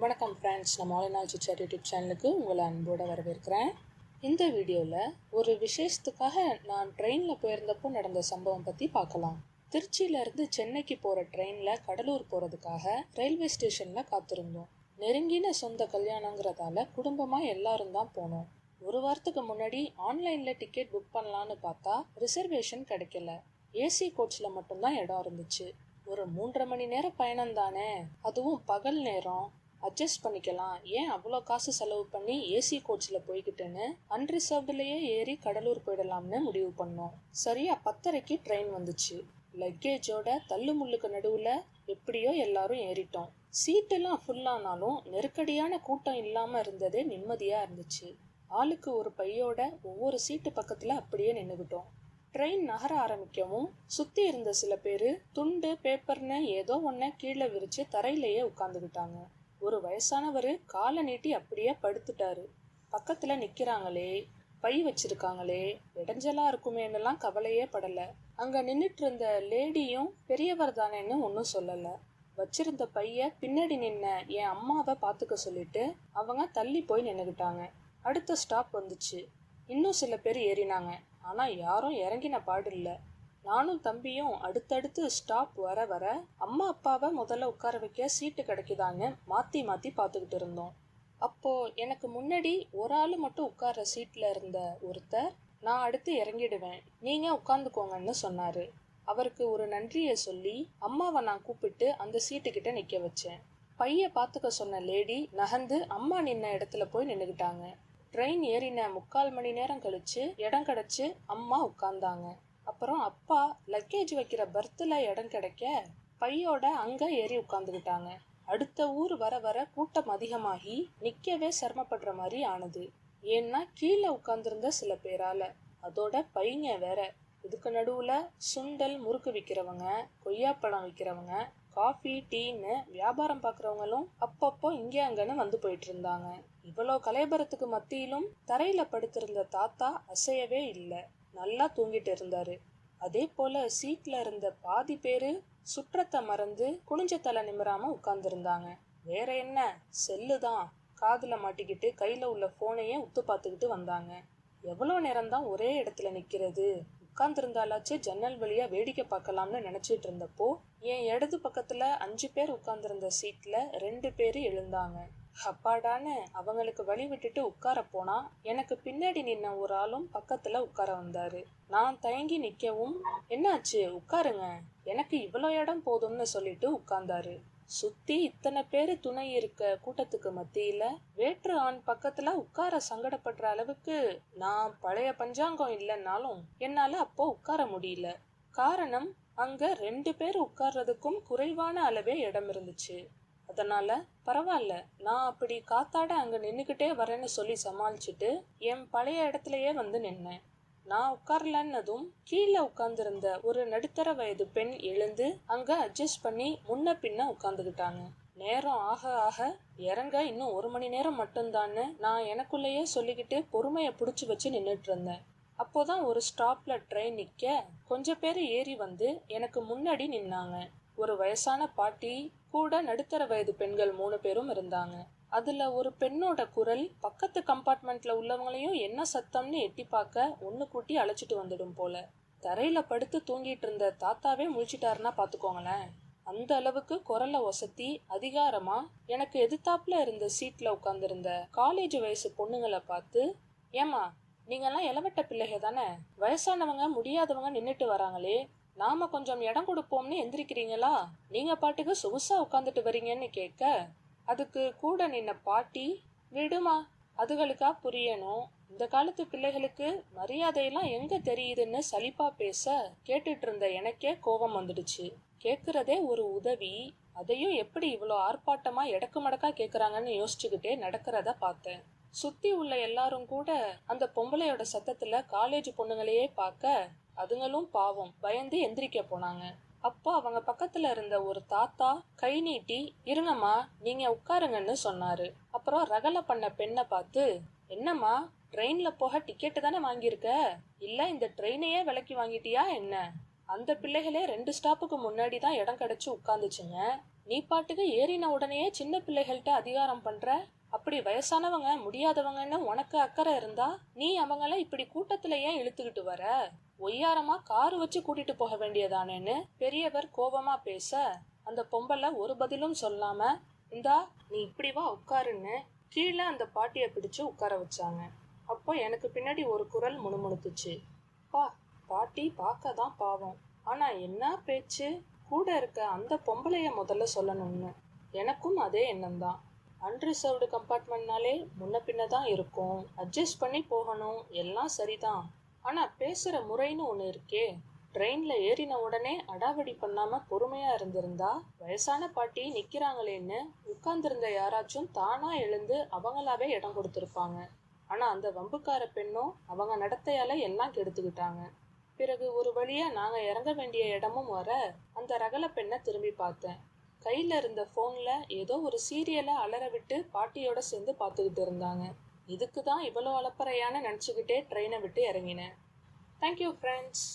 வணக்கம் ஃப்ரெண்ட்ஸ், நம்ம all in all chit chat YouTube சேனலுக்கு உங்களை அன்போடு வரவேற்கிறேன். இந்த வீடியோவில் ஒரு விசேஷத்துக்காக நான் ட்ரெயினில் போயிருந்தப்போ நடந்த சம்பவம் பற்றி பார்க்கலாம். திருச்சியிலேருந்து சென்னைக்கு போகிற ட்ரெயினில் கடலூர் போகிறதுக்காக ரயில்வே ஸ்டேஷனில் காத்திருந்தோம். நெருங்கின சொந்த கல்யாணங்கிறதால குடும்பமாக எல்லாரும் தான் போனோம். ஒரு வாரத்துக்கு முன்னாடி ஆன்லைனில் டிக்கெட் புக் பண்ணலான்னு பார்த்தா ரிசர்வேஷன் கிடைக்கல. ஏசி கோச்சில் மட்டும்தான் இடம் இருந்துச்சு. ஒரு 3.5 மணி நேரம் பயணம் தானே, அதுவும் பகல் நேரம், அட்ஜஸ்ட் பண்ணிக்கலாம், ஏன் அவ்வளோ காசு செலவு பண்ணி ஏசி கோச்சில் போய்கிட்டுன்னு அன்ரிசர்வ்ட்லேயே ஏறி கடலூர் போயிடலாம்னு முடிவு பண்ணோம். சரியா 10:30க்கு ட்ரெயின் வந்துச்சு. லக்கேஜோட தள்ளு முள்ளுக்கு நடுவில் எப்படியோ எல்லாரும் ஏறிட்டோம். சீட்டெல்லாம் ஃபுல்லானாலும் நெருக்கடியான கூட்டம் இல்லாமல் இருந்ததே நிம்மதியாக இருந்துச்சு. ஆளுக்கு ஒரு பையோட ஒவ்வொரு சீட்டு பக்கத்தில் அப்படியே நின்றுக்கிட்டோம். ட்ரெயின் நகர ஆரம்பிக்கவும் சுற்றி இருந்த சில பேர் துண்டு பேப்பர்னு ஏதோ ஒன்றை கீழே விரித்து தரையிலேயே உட்காந்துக்கிட்டாங்க. ஒரு வயசானவர் காலை நீட்டி அப்படியே படுத்துட்டாரு. பக்கத்தில் நிற்கிறாங்களே, பை வச்சிருக்காங்களே, இடைஞ்சலா இருக்குமேன்னெல்லாம் கவலையே படலை. அங்கே நின்றுட்டு இருந்த லேடியும் பெரியவர் தானேன்னு ஒன்றும் சொல்லலை. வச்சிருந்த பைய பின்னாடி நின்ன என் அம்மாவை பார்த்துக்க சொல்லிட்டு அவங்க தள்ளி போய் நின்றுக்கிட்டாங்க. அடுத்த ஸ்டாப் வந்துச்சு. இன்னும் சில பேர் ஏறினாங்க. ஆனால் யாரும் இறங்கின பாடு இல்லை. நானும் தம்பியும் அடுத்தடுத்து ஸ்டாப் வர வர அம்மா அப்பாவை முதல்ல உட்கார வைக்க சீட்டு கிடைக்குதான்னு மாற்றி மாற்றி பார்த்துக்கிட்டு இருந்தோம். அப்போது எனக்கு முன்னாடி ஒரு ஆள் மட்டும் உட்கார்ற சீட்டில் இருந்த ஒருத்தர், நான் அடுத்து இறங்கிடுவேன், நீங்கள் உட்காந்துக்கோங்கன்னு சொன்னார். அவருக்கு ஒரு நன்றியை சொல்லி அம்மாவை நான் கூப்பிட்டு அந்த சீட்டுக்கிட்ட நிற்க வச்சேன். பைய பார்த்துக்க சொன்ன லேடி நகர்ந்து அம்மா நின்ன இடத்துல போய் நின்றுக்கிட்டாங்க. ட்ரெயின் ஏறின 3/4 மணி நேரம் கழிச்சு இடம் கிடச்சி அம்மா உட்கார்ந்தாங்க. அப்புறம் அப்பா லக்கேஜ் வைக்கிற பர்த்தில் இடம் கிடைக்க பையோட அங்கே ஏறி உட்காந்துக்கிட்டாங்க. அடுத்த ஊர் வர வர கூட்டம் அதிகமாகி நிற்கவே சிரமப்படுற மாதிரி ஆனது. ஏன்னா கீழே உட்காந்துருந்த சில பேரால, அதோட பையங்க வேற. இதுக்கு நடுவில் சுண்டல் முறுக்கு விற்கிறவங்க, கொய்யாப்பழம் விற்கிறவங்க, காஃபி டீன்னு வியாபாரம் பார்க்குறவங்களும் அப்பப்போ இங்கே அங்கன்னு வந்து போயிட்டு இருந்தாங்க. இவ்வளோ கலைபரத்துக்கு மத்தியிலும் தரையில் படுத்திருந்த தாத்தா அசையவே இல்லை. நல்லா தூங்கிட்டு இருந்தாரு. அதே போல சீட்ல இருந்த பாதி பேரு சுற்றத்தை மறந்து குனிஞ்ச தலை நிமிராம உட்கார்ந்துருந்தாங்க. வேற என்ன, செல்லுதான் காதுல மாட்டிக்கிட்டு கையில உள்ள போனையே உத்து பார்த்துக்கிட்டு வந்தாங்க. எவ்வளோ நேரம்தான் ஒரே இடத்துல நிக்கிறது, உட்கார்ந்துருந்தாலாச்சு ஜன்னல் வழியா வேடிக்கை பார்க்கலாம்னு நினைச்சிட்டு இருந்தப்போ என் இடது பக்கத்துல 5 பேர் உட்கார்ந்துருந்த சீட்ல 2 பேரு எழுந்தாங்க. அப்பாடான்னு அவங்களுக்கு வழி விட்டுட்டு உட்கார போனா எனக்கு பின்னாடி நின்ன ஒரு ஆளும் பக்கத்துல உட்கார வந்தாரு. நான் தயங்கி நிக்கவும், என்னாச்சு உட்காருங்க, எனக்கு இவ்வளோ இடம் போதும்னு சொல்லிட்டு உட்கார்ந்தாரு. சுத்தி இத்தனை பேரு துணை இருக்க கூட்டத்துக்கு மத்தியில வேற்று ஆண் பக்கத்துல உட்கார சங்கடப்படுற அளவுக்கு நான் பழைய பஞ்சாங்கம் இல்லைன்னாலும் என்னால அப்போ உட்கார முடியல. காரணம், அங்க 2 பேர் உட்கார்றதுக்கும் குறைவான அளவே இடம் இருந்துச்சு. அதனால பரவாயில்ல, நான் அப்படி காத்தாட அங்க நின்னுக்கிட்டே வரேன்னு சொல்லி சமாளிச்சுட்டு என் பழைய இடத்துலயே வந்து நின்னேன். நான் உட்காரலன்னதும் கீழே உட்கார்ந்துருந்த ஒரு நடுத்தர வயது பெண் எழுந்து அங்க அட்ஜஸ்ட் பண்ணி முன்ன பின்ன உட்கார்ந்துக்கிட்டாங்க. நேரம் ஆக ஆக இறங்க இன்னும் 1 மணி நேரம் மட்டும்தான்னு நான் எனக்குள்ளேயே சொல்லிக்கிட்டு பொறுமையை பிடிச்சி வச்சு நின்றுட்டு இருந்தேன். அப்போதான் ஒரு ஸ்டாப்ல ட்ரெயின் நிற்க கொஞ்சம் பேர் ஏறி வந்து எனக்கு முன்னாடி நின்னாங்க. ஒரு வயசான பாட்டி கூட நடுத்தர வயது பெண்கள் 3 பேரும் இருந்தாங்க. அதுல ஒரு பெண்ணோட குரல் பக்கத்து கம்பார்ட்மெண்ட்ல உள்ளவங்களையும் என்ன சத்தம்னு எட்டி பார்க்க ஒண்ணு கூட்டி அழைச்சிட்டு வந்துடும் போல. தரையில படுத்து தூங்கிட்டு இருந்த தாத்தாவே முழிச்சிட்டாருன்னா பாத்துக்கோங்களேன். அந்த அளவுக்கு குரலை ஒசத்தி அதிகாரமா எனக்கு எதிர்த்தாப்புல இருந்த சீட்ல உட்கார்ந்திருந்த காலேஜ் வயசு பொண்ணுங்களை பார்த்து, ஏமா நீங்கெல்லாம் இளவட்ட பிள்ளைக தானே, வயசானவங்க முடியாதவங்க நின்றுட்டு வராங்களே, நாம கொஞ்சம் இடம் கொடுப்போம்னு எந்திரிக்கிறீங்களா, நீங்க பாட்டுக்கு சொகுசா உட்காந்துட்டு வரீங்கன்னு கேட்க, அதுக்கு கூட நின்ன பாட்டி, விடுமா அதுகளுக்கா புரியணும், இந்த காலத்து பிள்ளைகளுக்கு மரியாதையெல்லாம் எங்க தெரியுதுன்னு சலிப்பா பேச கேட்டுட்டு இருந்த எனக்கே கோபம் வந்துடுச்சு. கேட்கறதே ஒரு உதவி, அதையும் எப்படி இவ்வளோ ஆர்ப்பாட்டமா எடக்கு மடக்கா கேட்கறாங்கன்னு யோசிச்சுக்கிட்டே நடக்கிறத பார்த்தேன். சுத்தி உள்ள எல்லாரும் கூட அந்த பொம்பளையோட சத்தத்துல காலேஜ் பொண்ணுங்களையே பார்க்க அதுங்களும் பாவம் பயந்து எந்திரிக்க போனாங்க. அப்போ அவங்க பக்கத்துல இருந்த ஒரு தாத்தா கை நீட்டி, இருங்கம்மா நீங்க உட்காருங்கன்னு சொன்னாரு. அப்புறம் ரகலை பண்ண பெண்ணை பார்த்து, என்னம்மா ட்ரெயின்ல போக டிக்கெட்டு தானே வாங்கியிருக்க, இல்ல இந்த ட்ரெயினையே விலைக்கு வாங்கிட்டியா என்ன, அந்த பிள்ளைகளே 2 ஸ்டாப்புக்கு முன்னாடி தான் இடம் கிடைச்சு உட்காந்துச்சுங்க, நீ பாட்டுக்கு ஏறின உடனே சின்ன பிள்ளைகள்கிட்ட அதிகாரம் பண்ற. அப்படி வயசானவங்க முடியாதவங்கன்னு உனக்கு அக்கறை இருந்தா நீ அவங்கள இப்படி கூட்டத்துல ஏன் இழுத்துக்கிட்டு வர? ஒய்யாரமா காரு வச்சு கூட்டிட்டு போக வேண்டியதானேன்னு பெரியவர் கோபமா பேச, அந்த பொம்பளை ஒரு பதிலும் சொல்லாம, இந்தா நீ இப்படி வா உட்காருன்னு கீழே அந்த பாட்டிய பிடிச்சு உட்கார வச்சாங்க. அப்போ எனக்கு பின்னாடி ஒரு குரல் முணுமுணுத்துச்சு, பா பாட்டி பார்க்க தான் பாவம், ஆனா என்ன பேச்சு, கூட இருக்க அந்த பொம்பளைய முதல்ல சொல்லணும்னு. எனக்கும் அதே எண்ணம் தான். அன்ரிசர்வ்டு கம்பார்ட்மெண்ட்னாலே முன்ன பின்ன தான் இருக்கும், அட்ஜஸ்ட் பண்ணி போகணும், எல்லாம் சரிதான். ஆனா பேசுற முறைன்னு ஒண்ணு இருக்கே. ட்ரெயின்ல ஏறின உடனே அடாவடி பண்ணாம பொறுமையா இருந்திருந்தா வயசான பாட்டி நிக்கிறாங்களேன்னு உட்கார்ந்திருந்த யாராச்சும் தானா எழுந்து அவங்களாவே இடம் கொடுத்திருப்பாங்க. ஆனா அந்த வம்புக்கார பெண்ணும் அவங்க நடத்தையால எல்லாம் கெடுத்துக்கிட்டாங்க. பிறகு ஒரு வழியா நாங்க இறங்க வேண்டிய இடமும் வர அந்த ரகல பெண்ணை திரும்பி பார்த்தேன். கையில இருந்த போன்ல ஏதோ ஒரு சீரியலை அலற விட்டு பாட்டியோட சேர்ந்து பார்த்துக்கிட்டு இருந்தாங்க. இதுக்கு தான் இவ்வளோ அலப்பறையான நினச்சிக்கிட்டே ட்ரெயினை விட்டு இறங்கினேன். Thank you friends.